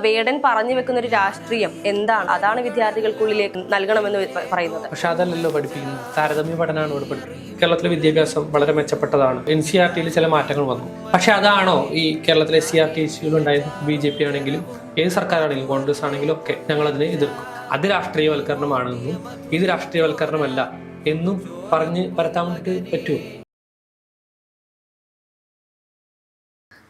വേടൻ പറഞ്ഞു വെക്കുന്ന ഒരു രാഷ്ട്രീയം എന്താണ്, അതാണ് വിദ്യാർത്ഥികൾക്കുള്ളിലേക്ക് നൽകണമെന്ന് പറയുന്നത്. പക്ഷെ അതല്ലല്ലോ പഠിപ്പിക്കുന്നത്, താരതമ്യ പഠനമാണ് ഇവിടെ പഠിപ്പിക്കുന്നത്. കേരളത്തിലെ വിദ്യാഭ്യാസം വളരെ മെച്ചപ്പെട്ടതാണ്. NCERT ചില മാറ്റങ്ങൾ വന്നു. പക്ഷെ അതാണോ ഈ കേരളത്തിലെ SCERT ഉണ്ടായത്? BJP ആണെങ്കിലും ഏത് സർക്കാരാണെങ്കിലും കോൺഗ്രസ് ആണെങ്കിലും ഒക്കെ ഞങ്ങൾ അതിനെ എതിർക്കും. അത് രാഷ്ട്രീയവൽക്കരണമാണെന്നും ഇത് രാഷ്ട്രീയവൽക്കരണമല്ല എന്നും പറഞ്ഞ് പരത്താൻ വേണ്ടിയിട്ട് പറ്റുമോ?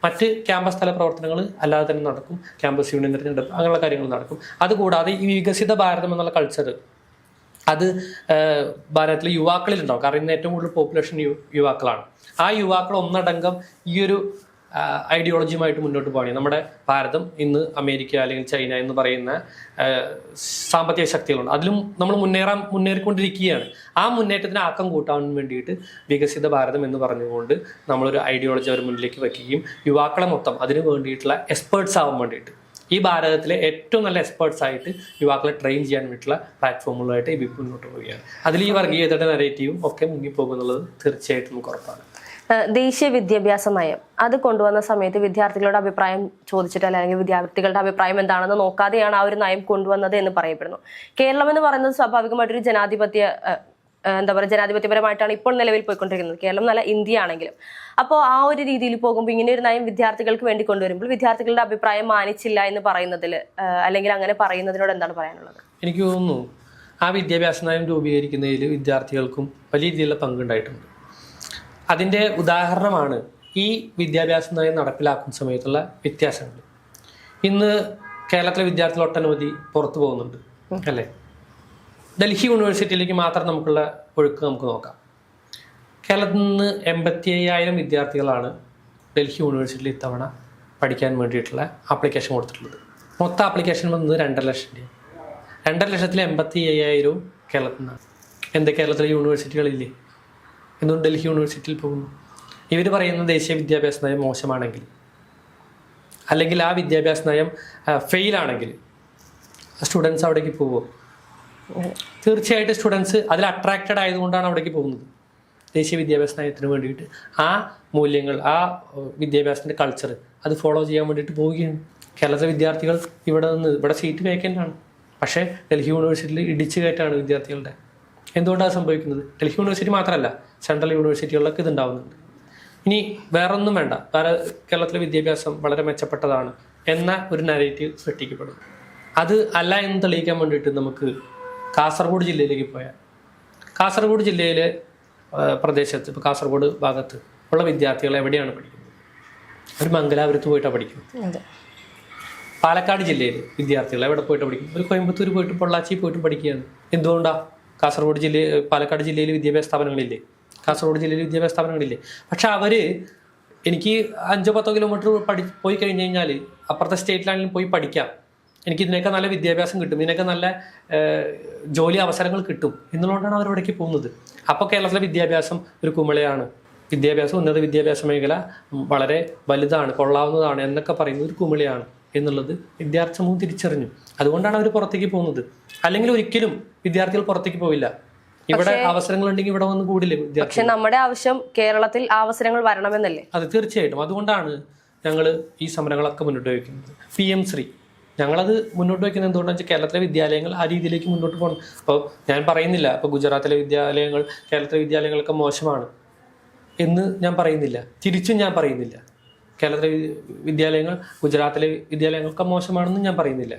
മറ്റ് ക്യാമ്പസ് തല പ്രവർത്തനങ്ങൾ അല്ലാതെ തന്നെ നടക്കും. ക്യാമ്പസ് യൂണിയൻ തിരഞ്ഞെടുപ്പ് അങ്ങനെയുള്ള കാര്യങ്ങൾ നടക്കും. അതുകൂടാതെ ഈ വികസിത ഭാരതം എന്നുള്ള കൾച്ചർ അത് ഭാരതത്തിലെ യുവാക്കളിൽ ഉണ്ടാവും. കാരണം ഇന്ന് ഏറ്റവും കൂടുതൽ പോപ്പുലേഷൻ യുവാക്കളാണ്. ആ യുവാക്കൾ ഒന്നടങ്കം ഈ ഒരു ഐഡിയോളജിയുമായിട്ട് മുന്നോട്ട് പോകണം. നമ്മുടെ ഭാരതം ഇന്ന് അമേരിക്ക അല്ലെങ്കിൽ ചൈന എന്ന് പറയുന്ന സാമ്പത്തിക ശക്തികളുണ്ട്. അതിലും നമ്മൾ മുന്നേറിക്കൊണ്ടിരിക്കുകയാണ്. ആ മുന്നേറ്റത്തിന് ആക്കം കൂട്ടാൻ വേണ്ടിയിട്ട് വികസിത ഭാരതം എന്ന് പറഞ്ഞുകൊണ്ട് നമ്മളൊരു ഐഡിയോളജി അവർ മുന്നിലേക്ക് വയ്ക്കുകയും യുവാക്കളെ മൊത്തം അതിന് വേണ്ടിയിട്ടുള്ള എക്സ്പേർട്സ് ആവാൻ വേണ്ടിയിട്ട് ഈ ഭാരതത്തിലെ ഏറ്റവും നല്ല എക്സ്പേർട്സ് ആയിട്ട് യുവാക്കളെ ട്രെയിൻ ചെയ്യാൻ വേണ്ടിയിട്ടുള്ള പ്ലാറ്റ്ഫോമുകളായിട്ട് ഈ മുന്നോട്ട് പോവുകയാണ്. അതിൽ ഈ വർഗീയതയുടെ നെറേറ്റീവും ഒക്കെ മുങ്ങിപ്പോകുന്നുള്ളത് തീർച്ചയായിട്ടും നമുക്ക് ഉറപ്പാണ്. ദേശീയ വിദ്യാഭ്യാസ നയം അത് കൊണ്ടുവന്ന സമയത്ത് വിദ്യാർത്ഥികളുടെ അഭിപ്രായം ചോദിച്ചിട്ടല്ല, അല്ലെങ്കിൽ വിദ്യാർത്ഥികളുടെ അഭിപ്രായം എന്താണെന്ന് നോക്കാതെയാണ് ആ ഒരു നയം കൊണ്ടുവന്നത് എന്ന് പറയപ്പെടുന്നു. കേരളം എന്ന് പറയുന്നത് സ്വാഭാവികമായിട്ടൊരു ജനാധിപത്യപരമായിട്ടാണ് ഇപ്പോൾ നിലവിൽ പോയിക്കൊണ്ടിരിക്കുന്നത്. കേരളം നല്ല ഇന്ത്യ ആണെങ്കിലും. അപ്പോൾ ആ ഒരു രീതിയിൽ പോകുമ്പോൾ ഇങ്ങനെ ഒരു നയം വിദ്യാർത്ഥികൾക്ക് വേണ്ടി കൊണ്ടുവരുമ്പോൾ വിദ്യാർത്ഥികളുടെ അഭിപ്രായം മാനിച്ചില്ല എന്ന് പറയുന്നതിൽ അല്ലെങ്കിൽ അങ്ങനെ പറയുന്നതിനോട് എന്താണ് പറയാനുള്ളത്? എനിക്ക് തോന്നുന്നു ആ വിദ്യാഭ്യാസ നയം രൂപീകരിക്കുന്നതിൽ വിദ്യാർത്ഥികൾക്കും വലിയ രീതിയിലുള്ള പങ്കുണ്ടായിട്ടുണ്ട്. അതിൻ്റെ ഉദാഹരണമാണ് ഈ വിദ്യാഭ്യാസ നയം നടപ്പിലാക്കുന്ന സമയത്തുള്ള വ്യത്യാസങ്ങൾ. ഇന്ന് കേരളത്തിലെ വിദ്യാർത്ഥികൾ ഒട്ടനവധി പുറത്തു പോകുന്നുണ്ട് അല്ലേ? ഡൽഹി യൂണിവേഴ്സിറ്റിയിലേക്ക് മാത്രം നമുക്കുള്ള ഒഴുക്ക് നമുക്ക് നോക്കാം. കേരളത്തിൽ നിന്ന് 85,000 വിദ്യാർത്ഥികളാണ് ഡൽഹി യൂണിവേഴ്സിറ്റിയിൽ ഇത്തവണ പഠിക്കാൻ വേണ്ടിയിട്ടുള്ള ആപ്ലിക്കേഷൻ കൊടുത്തിട്ടുള്ളത്. മൊത്തം ആപ്ലിക്കേഷൻ വന്നത് 2.5 ലക്ഷം രൂപ. 2.5 ലക്ഷത്തിൽ 85,000 കേരളത്തിൽ നിന്നാണ്. എന്താ കേരളത്തിലെ യൂണിവേഴ്സിറ്റികളില്ലേ? എന്തുകൊണ്ട് ഡൽഹി യൂണിവേഴ്സിറ്റിയിൽ പോകുന്നു? ഇവർ പറയുന്ന ദേശീയ വിദ്യാഭ്യാസ നയം മോശമാണെങ്കിൽ, അല്ലെങ്കിൽ ആ വിദ്യാഭ്യാസ നയം ഫെയിലാണെങ്കിൽ സ്റ്റുഡൻസ് അവിടേക്ക് പോവുമോ? തീർച്ചയായിട്ടും സ്റ്റുഡൻസ് അതിൽ അട്രാക്റ്റഡ് ആയതുകൊണ്ടാണ് അവിടേക്ക് പോകുന്നത്. ദേശീയ വിദ്യാഭ്യാസ നയത്തിന് വേണ്ടിയിട്ട് ആ മൂല്യങ്ങൾ, ആ വിദ്യാഭ്യാസത്തിൻ്റെ കൾച്ചർ അത് ഫോളോ ചെയ്യാൻ വേണ്ടിയിട്ട് പോവുകയാണ്. കേരളത്തിലെ വിദ്യാർത്ഥികൾ ഇവിടെ സീറ്റ് വേക്കൻ്റ് ആണ്. പക്ഷേ ഡൽഹി യൂണിവേഴ്സിറ്റിയിൽ ഇടിച്ചു കയറ്റാണ് വിദ്യാർത്ഥികളുടെ. എന്തുകൊണ്ടാണ് സംഭവിക്കുന്നത്? ഡൽഹി യൂണിവേഴ്സിറ്റി മാത്രമല്ല, സെൻട്രൽ യൂണിവേഴ്സിറ്റികളിലൊക്കെ ഇതുണ്ടാവുന്നുണ്ട്. ഇനി വേറൊന്നും വേണ്ട, കേരളത്തിലെ വിദ്യാഭ്യാസം വളരെ മെച്ചപ്പെട്ടതാണ് എന്ന ഒരു നരേറ്റീവ് സൃഷ്ടിക്കപ്പെടുന്നു. അത് അല്ല എന്ന് തെളിയിക്കാൻ വേണ്ടിയിട്ട് നമുക്ക് കാസർഗോഡ് ജില്ലയിലേക്ക് പോയാൽ, കാസർഗോഡ് ജില്ലയിലെ പ്രദേശത്ത്, ഇപ്പോൾ കാസർഗോഡ് ഭാഗത്ത് ഉള്ള വിദ്യാർത്ഥികൾ എവിടെയാണ് പഠിക്കുന്നത്? ഒരു മംഗലാപുരത്ത് പോയിട്ടാണ് പഠിക്കുന്നത്. പാലക്കാട് ജില്ലയിൽ വിദ്യാർത്ഥികൾ എവിടെ പോയിട്ട് പഠിക്കും? ഒരു കോയമ്പത്തൂർ പോയിട്ട് പൊള്ളാച്ചി പോയിട്ട് പഠിക്കുകയാണ്. എന്തുകൊണ്ടാണ്? പാലക്കാട് ജില്ലയിൽ വിദ്യാഭ്യാസ സ്ഥാപനങ്ങളില്ലേ? കാസർഗോഡ് ജില്ലയിൽ വിദ്യാഭ്യാസ സ്ഥാപനങ്ങളില്ലേ? പക്ഷെ അവർ എനിക്ക് 5-10 കിലോമീറ്റർ പോയി കഴിഞ്ഞ് കഴിഞ്ഞാൽ അപ്പുറത്തെ സ്റ്റേറ്റിലാണെങ്കിലും പോയി പഠിക്കാം, എനിക്ക് ഇതിനൊക്കെ നല്ല വിദ്യാഭ്യാസം കിട്ടും, ഇതിനൊക്കെ നല്ല ജോലി അവസരങ്ങൾ കിട്ടും എന്നുള്ളതുകൊണ്ടാണ് അവരവിടേക്ക് പോകുന്നത്. അപ്പോൾ കേരളത്തിലെ വിദ്യാഭ്യാസം ഒരു കുമിളയാണ്, ഉന്നത വിദ്യാഭ്യാസ മേഖല വളരെ വലുതാണ്, കൊള്ളാവുന്നതാണ് എന്നൊക്കെ പറയുന്നത് ഒരു കുമിളയാണ് എന്നുള്ളത് വിദ്യാർത്ഥി സമൂഹം തിരിച്ചറിഞ്ഞു. അതുകൊണ്ടാണ് അവർ പുറത്തേക്ക് പോകുന്നത്. അല്ലെങ്കിൽ ഒരിക്കലും വിദ്യാർത്ഥികൾ പുറത്തേക്ക് പോവില്ല. ഇവിടെ അവസരങ്ങൾ ഉണ്ടെങ്കിൽ ഇവിടെ വന്ന് കൂടില്ലേ വിദ്യാർത്ഥി? പക്ഷെ നമ്മുടെ ആവശ്യം കേരളത്തിൽ അവസരങ്ങൾ വരണമെന്നല്ലേ? അത് തീർച്ചയായിട്ടും. അതുകൊണ്ടാണ് ഞങ്ങൾ ഈ സമരങ്ങളൊക്കെ മുന്നോട്ട് വയ്ക്കുന്നത്. PM ശ്രീ ഞങ്ങളത് മുന്നോട്ട് വയ്ക്കുന്നത് എന്തുകൊണ്ടാണെന്ന് വെച്ചാൽ കേരളത്തിലെ വിദ്യാലയങ്ങൾ ആ രീതിയിലേക്ക് മുന്നോട്ട് പോകണം. അപ്പോൾ ഞാൻ പറയുന്നില്ല ഇപ്പോൾ ഗുജറാത്തിലെ വിദ്യാലയങ്ങൾ, കേരളത്തിലെ വിദ്യാലയങ്ങളൊക്കെ മോശമാണ് എന്ന് ഞാൻ പറയുന്നില്ല, തിരിച്ചും ഞാൻ പറയുന്നില്ല. കേരളത്തിലെ വിദ്യാലയങ്ങൾ ഗുജറാത്തിലെ വിദ്യാലയങ്ങളൊക്കെ മോശമാണെന്നും ഞാൻ പറയുന്നില്ല.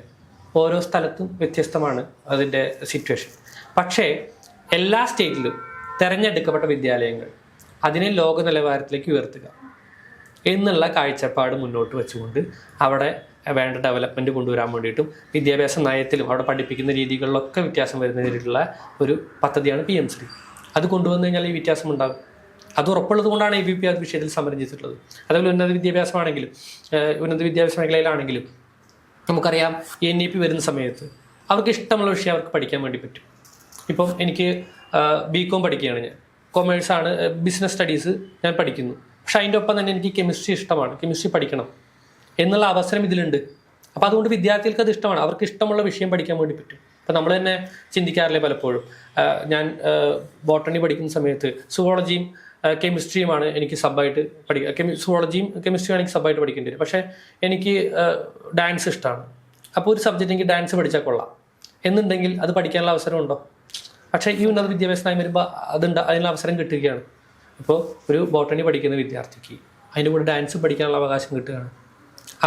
ഓരോ സ്ഥലത്തും വ്യത്യസ്തമാണ് അതിൻ്റെ സിറ്റുവേഷൻ. പക്ഷേ എല്ലാ സ്റ്റേറ്റിലും തിരഞ്ഞെടുക്കപ്പെട്ട വിദ്യാലയങ്ങൾ അതിനെ ലോക നിലവാരത്തിലേക്ക് ഉയർത്തുക എന്നുള്ള കാഴ്ചപ്പാട് മുന്നോട്ട് വെച്ചുകൊണ്ട് അവിടെ വേണ്ട ഡെവലപ്മെൻറ്റ് കൊണ്ടുവരാൻ വേണ്ടിയിട്ടും വിദ്യാഭ്യാസ നയത്തിലും അവിടെ പഠിപ്പിക്കുന്ന രീതികളിലൊക്കെ വ്യത്യാസം വരുന്ന രീതിയിലുള്ള ഒരു പദ്ധതിയാണ് PM ശ്രീ. അത് കൊണ്ടുവന്നു കഴിഞ്ഞാൽ ഈ വ്യത്യാസം ഉണ്ടാകും. അത് ഉറപ്പുള്ളത് കൊണ്ടാണ് ABP ആ വിഷയത്തിൽ സമരം ചെയ്തിട്ടുള്ളത്. അതേപോലെ ഉന്നത വിദ്യാഭ്യാസമാണെങ്കിലും ഉന്നത വിദ്യാഭ്യാസ മേഖലയിലാണെങ്കിലും നമുക്കറിയാം NEP വരുന്ന സമയത്ത് അവർക്ക് ഇഷ്ടമുള്ള വിഷയം അവർക്ക് പഠിക്കാൻ വേണ്ടി പറ്റും. ഇപ്പം എനിക്ക് BCom പഠിക്കുകയാണ്, ഞാൻ കൊമേഴ്സാണ്, ബിസിനസ് സ്റ്റഡീസ് ഞാൻ പഠിക്കുന്നു. പക്ഷെ അതിൻ്റെ ഒപ്പം തന്നെ എനിക്ക് കെമിസ്ട്രി ഇഷ്ടമാണ്, കെമിസ്ട്രി പഠിക്കണം എന്നുള്ള അവസരം ഇതിലുണ്ട്. അപ്പോൾ അതുകൊണ്ട് വിദ്യാർത്ഥികൾക്ക് അത് ഇഷ്ടമാണ്, അവർക്ക് ഇഷ്ടമുള്ള വിഷയം പഠിക്കാൻ വേണ്ടി പറ്റും. ഇപ്പം നമ്മൾ തന്നെ ചിന്തിക്കാറില്ലേ പലപ്പോഴും, ഞാൻ ബോട്ടണി പഠിക്കുന്ന സമയത്ത് സുവോളജിയും കെമിസ്ട്രിയുമാണ് എനിക്ക് സബ്ബായിട്ട് സുവോളജിയും കെമിസ്ട്രിയും എനിക്ക് സബ്ബായിട്ട് പഠിക്കേണ്ടി വരും. പക്ഷേ എനിക്ക് ഡാൻസ് ഇഷ്ടമാണ്, അപ്പോൾ ഒരു സബ്ജക്റ്റ് എനിക്ക് ഡാൻസ് പഠിച്ചാൽ കൊള്ളാം എന്നുണ്ടെങ്കിൽ അത് പഠിക്കാനുള്ള അവസരമുണ്ടോ? പക്ഷേ ഈ ഉന്നത വിദ്യാഭ്യാസ നയം വരുമ്പോൾ അതിനുള്ള അവസരം കിട്ടുകയാണ്. ഇപ്പോൾ ഒരു ബോട്ടണി പഠിക്കുന്ന വിദ്യാർത്ഥിക്ക് അതിൻ്റെ കൂടെ ഡാൻസ് പഠിക്കാനുള്ള അവകാശം കിട്ടുകയാണ്.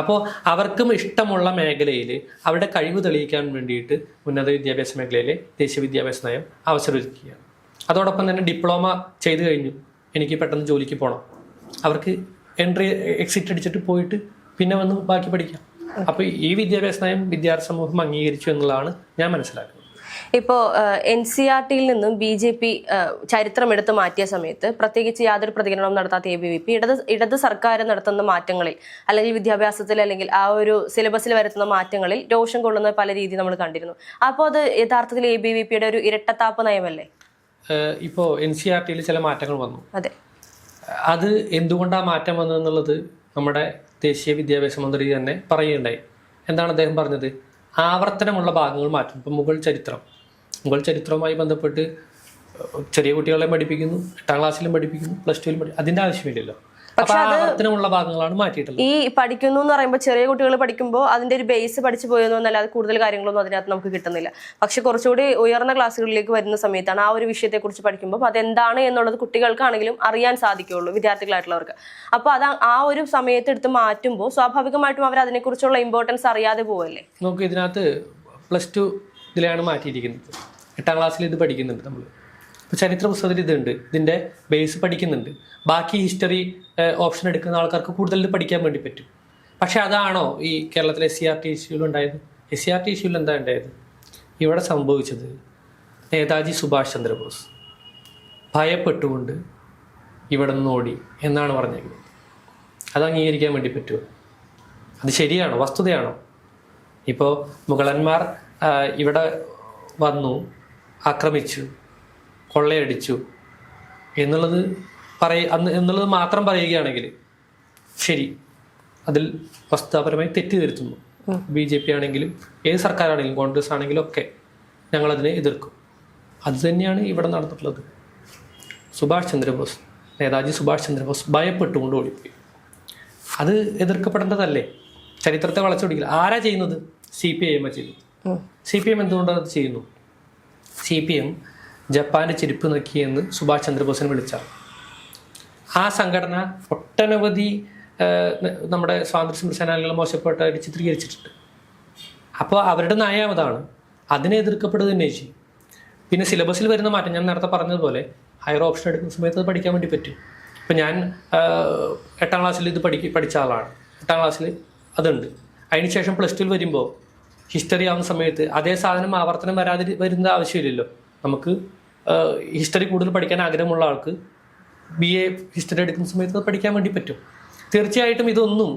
അപ്പോൾ അവർക്കും ഇഷ്ടമുള്ള മേഖലയിൽ അവരുടെ കഴിവ് തെളിയിക്കാൻ വേണ്ടിയിട്ട് ഉന്നത വിദ്യാഭ്യാസ മേഖലയിൽ ദേശീയ വിദ്യാഭ്യാസ നയം അവസരമൊരുക്കുകയാണ്. അതോടൊപ്പം തന്നെ ഡിപ്ലോമ ചെയ്ത് കഴിഞ്ഞു, എനിക്ക് പെട്ടെന്ന് ജോലിക്ക് പോകണം, അവർക്ക് എക്സിറ്റ് അടിച്ചിട്ട് പോയിട്ട് പിന്നെ വന്ന് ബാക്കി പഠിക്കാം. അപ്പോൾ ഈ വിദ്യാഭ്യാസ നയം വിദ്യാർത്ഥി സമൂഹം അംഗീകരിച്ചു എന്നുള്ളതാണ് ഞാൻ മനസ്സിലാക്കുന്നത്. ഇപ്പോൾ NCERT നിന്നും BJP ചരിത്രം എടുത്ത് മാറ്റിയ സമയത്ത് പ്രത്യേകിച്ച് യാതൊരു പ്രതികരണവും നടത്താത്ത ABVP ഇടത് സർക്കാർ നടത്തുന്ന മാറ്റങ്ങളിൽ അല്ലെങ്കിൽ വിദ്യാഭ്യാസത്തിൽ അല്ലെങ്കിൽ ആ ഒരു സിലബസിൽ വരുത്തുന്ന മാറ്റങ്ങളിൽ രോഷം കൊള്ളുന്ന പല രീതി നമ്മൾ കണ്ടിരുന്നു. അപ്പോൾ അത് യഥാർത്ഥത്തിൽ ABVPയുടെ ഒരു ഇരട്ടത്താപ്പ് നയമല്ലേ? ഇപ്പോൾ NCERT ചില മാറ്റങ്ങൾ വന്നു. അതെ, അത് എന്തുകൊണ്ടാണ് മാറ്റം വന്നതെന്നുള്ളത് നമ്മുടെ ദേശീയ വിദ്യാഭ്യാസ മന്ത്രി തന്നെ പറയുകയുണ്ടായി. എന്താണ് അദ്ദേഹം പറഞ്ഞത്? ആവർത്തനമുള്ള ഭാഗങ്ങൾ മാറ്റും. ഇപ്പം മുഗൾ ചരിത്രവുമായി ബന്ധപ്പെട്ട് ചെറിയ കുട്ടികളെ പഠിപ്പിക്കുന്നു, 8ാം ക്ലാസ്സിലും പഠിപ്പിക്കുന്നു, +2ലും പഠിപ്പിക്കുന്നു, അതിൻ്റെ ആവശ്യമില്ലല്ലോ. അപ്പോൾ ആവർത്തനമുള്ള ഭാഗങ്ങളാണ് മാറ്റിയിട്ടുള്ളത്. ഈ പഠിക്കുന്നു എന്ന് പറയുമ്പോൾ ചെറിയ കുട്ടികൾ പഠിക്കുമ്പോൾ അതിന്റെ ഒരു ബേസ് പഠിച്ചു പോയെന്നോ എന്നല്ലാതെ കൂടുതൽ കാര്യങ്ങളൊന്നും അതിനകത്ത് നമുക്ക് കിട്ടുന്നില്ല. പക്ഷെ കുറച്ചുകൂടി ഉയർന്ന ക്ലാസ്സുകളിലേക്ക് വരുന്ന സമയത്താണ് ആ ഒരു വിഷയത്തെക്കുറിച്ച് പഠിക്കുമ്പോൾ അതെന്താണ് എന്നുള്ളത് കുട്ടികൾക്കാണെങ്കിലും അറിയാൻ സാധിക്കുകയുള്ളൂ, വിദ്യാർത്ഥികളായിട്ടുള്ളവർക്ക്. അപ്പോൾ അത് ആ ഒരു സമയത്ത് എടുത്ത് മാറ്റുമ്പോൾ സ്വാഭാവികമായിട്ടും അവർ അതിനെക്കുറിച്ചുള്ള ഇമ്പോർട്ടൻസ് അറിയാതെ പോവല്ലേ? നമുക്ക് ഇതിനകത്ത് +2 ഇതിലാണ് മാറ്റിയിരിക്കുന്നത്. 8ാം ക്ലാസ്സിൽ ഇത് പഠിക്കുന്നുണ്ട് നമ്മൾ. ഇപ്പോൾ ചരിത്ര പുസ്തകത്തിൽ ഇതുണ്ട്, ഇതിൻ്റെ ബേസ് പഠിക്കുന്നുണ്ട്. ബാക്കി ഹിസ്റ്ററി ഓപ്ഷൻ എടുക്കുന്ന ആൾക്കാർക്ക് കൂടുതൽ പഠിക്കാൻ വേണ്ടി പറ്റും. പക്ഷെ അതാണോ ഈ കേരളത്തിലെ SCERT ഇഷ്യൂവിൽ ഉണ്ടായത്? SCERT ഇഷ്യൂവിൽ എന്താ ഉണ്ടായത്? ഇവിടെ സംഭവിച്ചത് നേതാജി സുഭാഷ് ചന്ദ്രബോസ് ഭയപ്പെട്ടുകൊണ്ട് ഇവിടെ നിന്ന് ഓടി എന്നാണ് പറഞ്ഞിരിക്കുന്നത്. അത് അംഗീകരിക്കാൻ വേണ്ടി പറ്റുമോ? അത് ശരിയാണോ? വസ്തുതയാണോ? ഇപ്പോൾ മുഗളന്മാർ ഇവിടെ വന്നു, ആക്രമിച്ചു, കൊള്ളയടിച്ചു എന്നുള്ളത് എന്നുള്ളത് മാത്രം പറയുകയാണെങ്കിൽ ശരി, അതിൽ വസ്തുതാപരമായി തെറ്റ് തിരുത്തുന്നു. BJP ആണെങ്കിലും ഏത് സർക്കാരാണെങ്കിലും കോൺഗ്രസ് ആണെങ്കിലും ഒക്കെ ഞങ്ങളതിനെ എതിർക്കും. അത് തന്നെയാണ് ഇവിടെ നടന്നിട്ടുള്ളത്. നേതാജി സുഭാഷ് ചന്ദ്രബോസ് ഭയപ്പെട്ടുകൊണ്ട് ഓടിപ്പോയി. അത് എതിർക്കപ്പെടേണ്ടതല്ലേ? ചരിത്രത്തെ വളച്ചൊടിക്കില്ല. ആരാ ചെയ്യുന്നത്? CPIM ചെയ്യുന്നു. CPM എന്തുകൊണ്ടത് ചെയ്യുന്നു? CPM ജപ്പാന്റെ ചെരുപ്പ് നക്കിയെന്ന് സുഭാഷ് ചന്ദ്രബോസിനെ വിളിച്ചാൽ ആ സംഘടന ഒട്ടനവധി നമ്മുടെ സ്വാതന്ത്ര്യ സമര സേനാനികളെ മോശപ്പെട്ടായിട്ട് ചിത്രീകരിച്ചിട്ടുണ്ട്. അപ്പോൾ അവരുടെ നയം അതാണ്, അതിനെ എതിർക്കപ്പെടുക തന്നെ ചെയ്യും. പിന്നെ സിലബസിൽ വരുന്ന മാറ്റം ഞാൻ നേരത്തെ പറഞ്ഞതുപോലെ ഹയർ ഓപ്ഷൻ എടുക്കുന്ന സമയത്ത് അത് പഠിക്കാൻ വേണ്ടി പറ്റും. ഇപ്പം ഞാൻ 8ാം ക്ലാസ്സിൽ ഇത് പഠിച്ച ആളാണ്. 8ാം ക്ലാസ്സിൽ അതുണ്ട്. അതിനുശേഷം +2ൽ വരുമ്പോൾ ഹിസ്റ്ററി ആവുന്ന സമയത്ത് അതേ സാധനം ആവർത്തനം വരുന്ന ആവശ്യമില്ലല്ലോ. നമുക്ക് ഹിസ്റ്ററി കൂടുതൽ പഠിക്കാൻ ആഗ്രഹമുള്ള ആൾക്ക് BA ഹിസ്റ്ററി എടുക്കുന്ന സമയത്ത് അത് പഠിക്കാൻ വേണ്ടി പറ്റും. തീർച്ചയായിട്ടും ഇതൊന്നും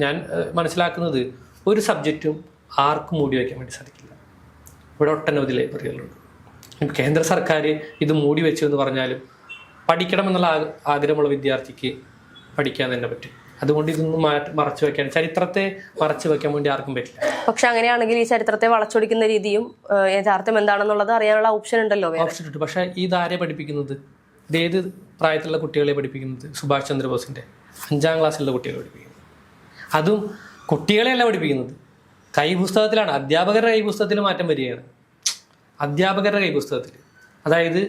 ഞാൻ മനസ്സിലാക്കുന്നത് ഒരു സബ്ജക്റ്റും ആർക്കും മൂടി വയ്ക്കാൻ വേണ്ടി സാധിക്കില്ല. ഇവിടെ ഒട്ടനവധി ലൈബ്രറികളുണ്ട്. കേന്ദ്ര സർക്കാർ ഇത് മൂടി വെച്ചു എന്ന് പറഞ്ഞാലും പഠിക്കണമെന്നുള്ള ആഗ്രഹമുള്ള വിദ്യാർത്ഥിക്ക് പഠിക്കാൻ തന്നെ പറ്റും. അതുകൊണ്ട് ഇതൊന്നും മറച്ചു വെക്കാൻ, ചരിത്രത്തെ മറച്ചു വെക്കാൻ വേണ്ടി ആർക്കും പറ്റില്ല. പക്ഷെ അങ്ങനെയാണെങ്കിൽ ഈ ചരിത്രത്തെ വളച്ചൊടിക്കുന്ന രീതിയും യഥാർത്ഥം എന്താണെന്നുള്ളത് അറിയാനുള്ള ഓപ്ഷൻ ഉണ്ടല്ലോ. ഓപ്ഷൻ ഉണ്ട്. പക്ഷേ ഇതാരെ പഠിപ്പിക്കുന്നത്? ഇതേത് പ്രായത്തിലുള്ള കുട്ടികളെ പഠിപ്പിക്കുന്നത്? സുഭാഷ് ചന്ദ്രബോസിന്റെ 5ാം ക്ലാസ്സിലുള്ള കുട്ടികളെ പഠിപ്പിക്കുന്നത്. അതും കുട്ടികളെയല്ല പഠിപ്പിക്കുന്നത്, കൈപുസ്തകത്തിലാണ്. അധ്യാപകരുടെ കൈപുസ്തകത്തിൽ മാറ്റം വരികയാണ്. അധ്യാപകരുടെ കൈപുസ്തകത്തിൽ, അതായത്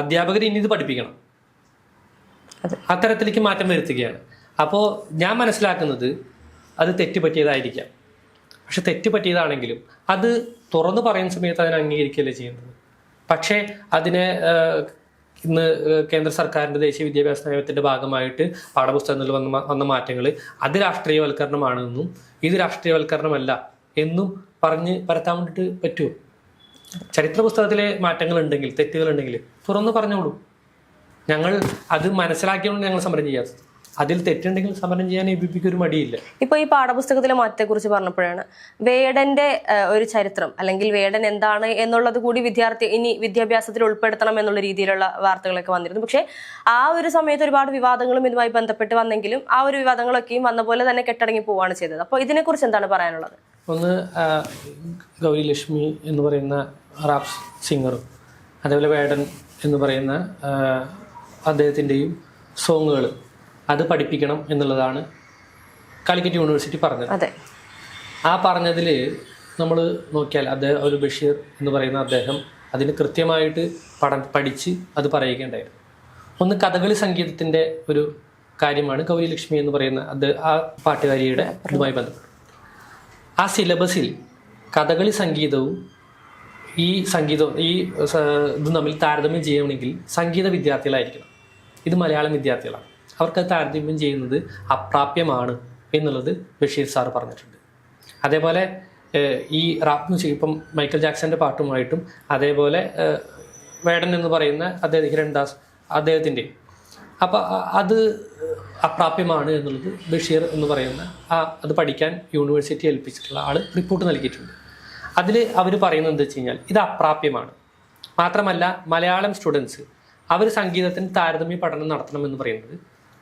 അധ്യാപകർ ഇനി ഇത് പഠിപ്പിക്കണം, അത്തരത്തിലേക്ക് മാറ്റം വരുത്തുകയാണ്. അപ്പോൾ ഞാൻ മനസ്സിലാക്കുന്നത് അത് തെറ്റുപറ്റിയതായിരിക്കാം. പക്ഷെ തെറ്റുപറ്റിയതാണെങ്കിലും അത് തുറന്നു പറയുന്ന സമയത്ത് അതിനെ അംഗീകരിക്കുകയല്ലേ ചെയ്യുന്നത്. പക്ഷേ അതിനെ ഇന്ന് കേന്ദ്ര സർക്കാരിൻ്റെ ദേശീയ വിദ്യാഭ്യാസ നയത്തിൻ്റെ ഭാഗമായിട്ട് പാഠപുസ്തകങ്ങളിൽ വന്ന മാറ്റങ്ങൾ അത് രാഷ്ട്രീയവൽക്കരണമാണെന്നും ഇത് രാഷ്ട്രീയവൽക്കരണമല്ല എന്നും പറഞ്ഞ് പരത്താൻ വേണ്ടിയിട്ട് പറ്റുമോ? ചരിത്ര പുസ്തകത്തിലെ മാറ്റങ്ങളുണ്ടെങ്കിൽ, തെറ്റുകളുണ്ടെങ്കിൽ തുറന്നു പറഞ്ഞോളൂ. ഞങ്ങൾ അത് മനസ്സിലാക്കിയോണ്ട് ഞങ്ങൾ സമരം ചെയ്യാത്തത്. അതിൽ തെറ്റുണ്ടെങ്കിൽ സമരം ചെയ്യാൻ ABVPക്ക് ഒരു മടിയില്ല. ഇപ്പോൾ ഈ പാഠപുസ്തകത്തിലെ മാറ്റത്തെക്കുറിച്ച് പറഞ്ഞപ്പോഴാണ് വേടന്റെ ഒരു ചരിത്രം അല്ലെങ്കിൽ വേടൻ എന്താണ് എന്നുള്ളത് കൂടി ഇനി വിദ്യാഭ്യാസത്തിൽ ഉൾപ്പെടുത്തണം എന്നുള്ള രീതിയിലുള്ള വാർത്തകളൊക്കെ വന്നിരുന്നു. പക്ഷേ ആ ഒരു സമയത്ത് ഒരുപാട് വിവാദങ്ങളും ഇതുമായി ബന്ധപ്പെട്ട് വന്നെങ്കിലും ആ ഒരു വിവാദങ്ങളൊക്കെയും വന്ന പോലെ തന്നെ കെട്ടടങ്ങി പോവുകയാണ് ചെയ്തത്. അപ്പോൾ ഇതിനെക്കുറിച്ച് എന്താണ് പറയാനുള്ളത്? ഒന്ന്, ഗൗരി ലക്ഷ്മി എന്ന് പറയുന്ന റാപ്പ് സിംഗറും അതേപോലെ വേടൻ എന്ന് പറയുന്ന അദ്ദേഹത്തിൻ്റെയും സോങ്ങുകൾ അത് പഠിപ്പിക്കണം എന്നുള്ളതാണ് കാലിക്കറ്റ് യൂണിവേഴ്സിറ്റി പറഞ്ഞത്. അതെ. ആ പറഞ്ഞതിൽ നമ്മൾ നോക്കിയാൽ അദ്ദേഹം ഒരു ബഷീർ എന്ന് പറയുന്ന അദ്ദേഹം അതിന് കൃത്യമായിട്ട് പഠിച്ച് അത് പറയുകയുണ്ടായിരുന്നു. ഒന്ന് കഥകളി സംഗീതത്തിൻ്റെ ഒരു കാര്യമാണ് ഗൗരി ലക്ഷ്മി എന്ന് പറയുന്ന അത് ആ പാട്ടുകാരിയുടെ ഇതുമായി ബന്ധപ്പെട്ടു. ആ സിലബസിൽ കഥകളി സംഗീതവും ഈ സംഗീതവും ഇതും തമ്മിൽ താരതമ്യം ചെയ്യണമെങ്കിൽ സംഗീത വിദ്യാർത്ഥികളായിരിക്കണം. ഇത് മലയാളം വിദ്യാർത്ഥികളാണ്. അവർക്ക് താരതമ്യം ചെയ്യുന്നത് അപ്രാപ്യമാണ് എന്നുള്ളത് ബഷീർ സാർ പറഞ്ഞിട്ടുണ്ട്. അതേപോലെ ഈ റാപ്പ് മ്യൂസിക് ഇപ്പം മൈക്കൽ ജാക്സന്റെ പാട്ടുമായിട്ടും അതേപോലെ വേടൻ എന്ന് പറയുന്ന അദ്ദേഹം ഹിരൺദാസ് അദ്ദേഹത്തിൻ്റെ അപ്പം അത് അപ്രാപ്യമാണ് എന്നുള്ളത് ബഷീർ എന്ന് പറയുന്ന അത് പഠിക്കാൻ യൂണിവേഴ്സിറ്റി ഏൽപ്പിച്ചിട്ടുള്ള ആൾ റിപ്പോർട്ട് നൽകിയിട്ടുണ്ട്. അതിൽ അവർ പറയുന്നത് എന്താ വെച്ച് കഴിഞ്ഞാൽ ഇത് അപ്രാപ്യമാണ്. മാത്രമല്ല മലയാളം സ്റ്റുഡൻസ് അവർ സംഗീതത്തിന് താരതമ്യ പഠനം നടത്തണമെന്ന് പറയുന്നത്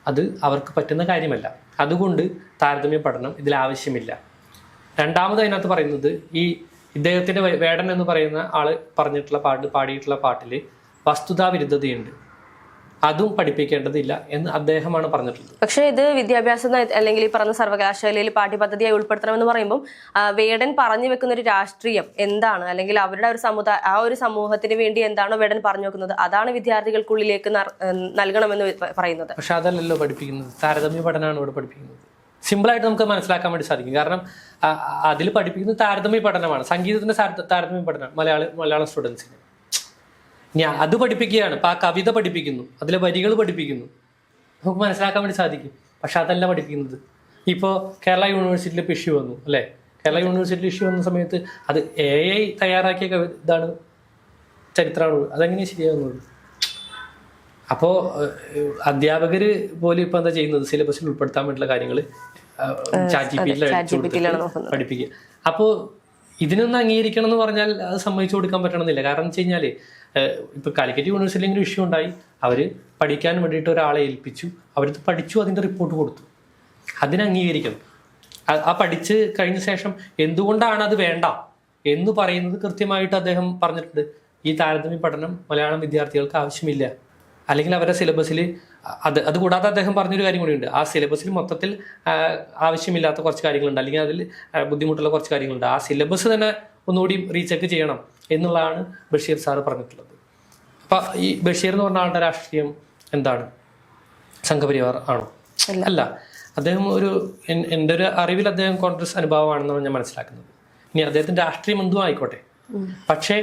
അത് അവർക്ക് പറ്റുന്ന കാര്യമല്ല. അതുകൊണ്ട് താരതമ്യ പഠനം ഇതിൽ ആവശ്യമില്ല. രണ്ടാമത് അതിനകത്ത് പറയുന്നത് ഈ ഇദ്ദേഹത്തിൻ്റെ വേടൻ എന്ന് പറയുന്ന ആള് പാടിയിട്ടുള്ള പാട്ടിൽ വസ്തുതാവിരുദ്ധതയുണ്ട്, അതും പഠിപ്പിക്കേണ്ടതില്ല എന്ന് അദ്ദേഹമാണ് പറഞ്ഞിട്ടുള്ളത്. പക്ഷേ ഇത് വിദ്യാഭ്യാസം അല്ലെങ്കിൽ ഈ പറഞ്ഞ സർവകലാശാലയിൽ പാഠ്യപദ്ധതിയായി ഉൾപ്പെടുത്തണമെന്ന് പറയുമ്പോൾ വേടൻ പറഞ്ഞു വെക്കുന്ന ഒരു രാഷ്ട്രീയം എന്താണ്, അല്ലെങ്കിൽ അവരുടെ ഒരു ഒരു സമൂഹത്തിന് വേണ്ടി എന്താണോ വേടൻ പറഞ്ഞു വെക്കുന്നത് അതാണ് വിദ്യാർത്ഥികൾക്കുള്ളിലേക്ക് നൽകണമെന്ന് പറയുന്നത്. പക്ഷെ അതല്ലല്ലോ പഠിപ്പിക്കുന്നത്, താരതമ്യ പഠനമാണ് ഇവിടെ പഠിപ്പിക്കുന്നത്. സിമ്പിളായിട്ട് നമുക്ക് മനസ്സിലാക്കാൻ വേണ്ടി സാധിക്കും. കാരണം അതിൽ പഠിപ്പിക്കുന്നത് താരതമ്യ പഠനമാണ്, സംഗീതത്തിന്റെ താരതമ്യ പഠനമാണ് മലയാളം സ്റ്റുഡൻസിന്. ഞാൻ അത് പഠിപ്പിക്കുകയാണ്. ഇപ്പം ആ കവിത പഠിപ്പിക്കുന്നു, അതിലെ വരികൾ പഠിപ്പിക്കുന്നു, നമുക്ക് മനസ്സിലാക്കാൻ വേണ്ടി സാധിക്കും. പക്ഷെ അതല്ല പഠിപ്പിക്കുന്നത്. ഇപ്പോൾ കേരള യൂണിവേഴ്സിറ്റിയിൽ ഇപ്പോൾ ഇഷ്യൂ വന്നു അല്ലേ? കേരള യൂണിവേഴ്സിറ്റിയിൽ ഇഷ്യൂ വന്ന സമയത്ത് അത് AI തയ്യാറാക്കിയ ഇതാണ്, ചരിത്രമാണ്. അതെങ്ങനെയാണ് ശരിയാകുന്നത്? അപ്പോൾ അധ്യാപകർ പോലും ഇപ്പം എന്താ ചെയ്യുന്നത്, സിലബസിൽ ഉൾപ്പെടുത്താൻ വേണ്ടിയുള്ള കാര്യങ്ങൾ ChatGPT-യിൽ പഠിപ്പിക്കുക. അപ്പോൾ ഇതിനൊന്ന് അംഗീകരിക്കണം എന്ന് പറഞ്ഞാൽ അത് സമ്മതിച്ചു കൊടുക്കാൻ പറ്റണമെന്നില്ല. കാരണം എന്ന് വെച്ച് കഴിഞ്ഞാൽ ഇപ്പോൾ കാലിക്കറ്റ് യൂണിവേഴ്സിറ്റിയിൽ ഒരു ഇഷ്യൂ ഉണ്ടായി, അവർ പഠിക്കാൻ വേണ്ടിയിട്ട് ഒരാളെ ഏൽപ്പിച്ചു, അവരത് പഠിച്ചു, അതിൻ്റെ റിപ്പോർട്ട് കൊടുത്തു. അതിനെ അംഗീകരിക്കണം. ആ പഠിച്ച് കഴിഞ്ഞ ശേഷം എന്തുകൊണ്ടാണ് അത് വേണ്ട എന്ന് പറയുന്നത് കൃത്യമായിട്ട് അദ്ദേഹം പറഞ്ഞിട്ടുണ്ട്. ഈ താരതമ്യ പഠനം മലയാളം വിദ്യാർത്ഥികൾക്ക് ആവശ്യമില്ല, അല്ലെങ്കിൽ അവരുടെ സിലബസിൽ അതുകൂടാതെ അദ്ദേഹം പറഞ്ഞൊരു കാര്യം കൂടിയുണ്ട്. ആ സിലബസിൽ മൊത്തത്തിൽ ആവശ്യമില്ലാത്ത കുറച്ച് കാര്യങ്ങളുണ്ട്, അല്ലെങ്കിൽ അതിൽ ബുദ്ധിമുട്ടുള്ള കുറച്ച് കാര്യങ്ങളുണ്ട്. ആ സിലബസ് തന്നെ ഒന്നുകൂടി റീചെക്ക് ചെയ്യണം എന്നുള്ളതാണ് ബഷീർ സാറ് പറഞ്ഞിട്ടുള്ളത്. അപ്പം ഈ ബഷീർ എന്ന് പറഞ്ഞ ആളുടെ രാഷ്ട്രീയം എന്താണ്? സംഘപരിവാർ ആണോ? അല്ല. അദ്ദേഹം എൻ്റെ ഒരു അറിവിൽ അദ്ദേഹം കോൺഗ്രസ് അനുഭാവമാണെന്നാണ് ഞാൻ മനസ്സിലാക്കുന്നത്. ഇനി അദ്ദേഹത്തിൻ്റെ രാഷ്ട്രീയം എന്തും ആയിക്കോട്ടെ, പക്ഷേ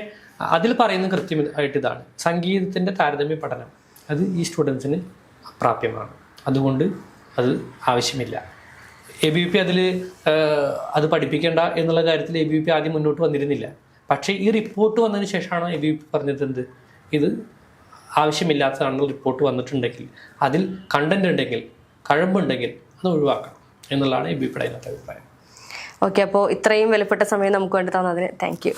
അതിൽ പറയുന്ന കൃത്യമായിട്ട് ഇതാണ്: സംഗീതത്തിൻ്റെ താരതമ്യ പഠനം അത് ഈ സ്റ്റുഡൻസിന് അപ്രാപ്യമാണ്, അതുകൊണ്ട് അത് ആവശ്യമില്ല. ABVP അത് പഠിപ്പിക്കേണ്ട എന്നുള്ള കാര്യത്തിൽ ABVP ആദ്യം മുന്നോട്ട് വന്നിരുന്നില്ല. പക്ഷേ ഈ റിപ്പോർട്ട് വന്നതിന് ശേഷമാണ് ABVP പറഞ്ഞിട്ടുണ്ട് ഇത് ആവശ്യമില്ലാത്തതാണെന്ന് റിപ്പോർട്ട് വന്നിട്ടുണ്ടെങ്കിൽ, അതിൽ കണ്ടന്റ് ഉണ്ടെങ്കിൽ, കഴമ്പുണ്ടെങ്കിൽ അത് ഒഴിവാക്കണം എന്നുള്ളതാണ് ABVPയുടെ അതിനകത്ത് അഭിപ്രായം. ഓക്കെ, അപ്പോൾ ഇത്രയും വിലപ്പെട്ട സമയം നമുക്ക് വേണ്ടി തന്നതിന് താങ്ക് യു.